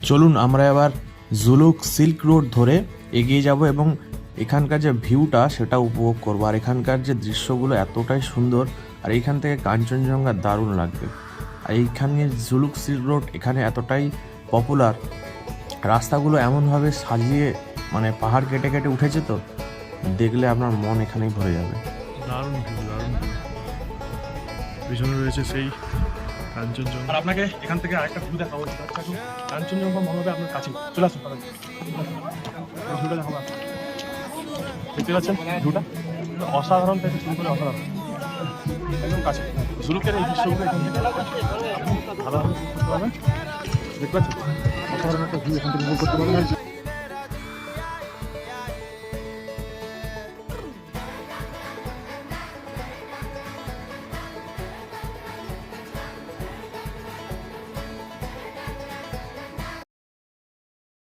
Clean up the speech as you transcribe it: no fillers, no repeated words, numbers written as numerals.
চলুন আমরা এবার জুলুক সিল্ক রোড ধরে এগিয়ে যাব এবং এখানকার যে ভিউটা সেটা উপভোগ করবো। আর এখানকার যে দৃশ্যগুলো এতটাই সুন্দর, আর এইখান থেকে কাঞ্চনজঙ্ঘা দারুণ লাগবে। আর এইখানে জুলুক সিল্ক রোড এখানে এতটাই পপুলার, রাস্তাগুলো এমনভাবে সাজিয়ে মানে পাহাড় কেটে কেটে উঠেছে, তো দেখলে আপনার মন এখানেই ভরে যাবে। দারুণ ভিউ, দারুণ ভিউ। পিছনে রয়েছে সেই কাঞ্চনজঙ্ঘা। আর আপনাকে এখান থেকে আরেকটা ভিউ দেখাবো, যেটা হচ্ছে এখন কাঞ্চনজঙ্ঘা মনে হবে আপনার কাছে। চলে আসুন, ভিউটা দেখাবো। দেখতে পাচ্ছেন ভিউটা অসাধারণ থেকে শুরু করে অসাধারণ, একদম কাছে। জুলুকের এই দৃশ্যগুলো এখান থেকে ভালোভাবে করতে পারবেন। দেখতে পাচ্ছেন অসাধারণ একটা ভিউ এখান থেকে উপভোগ করতে পারবেন।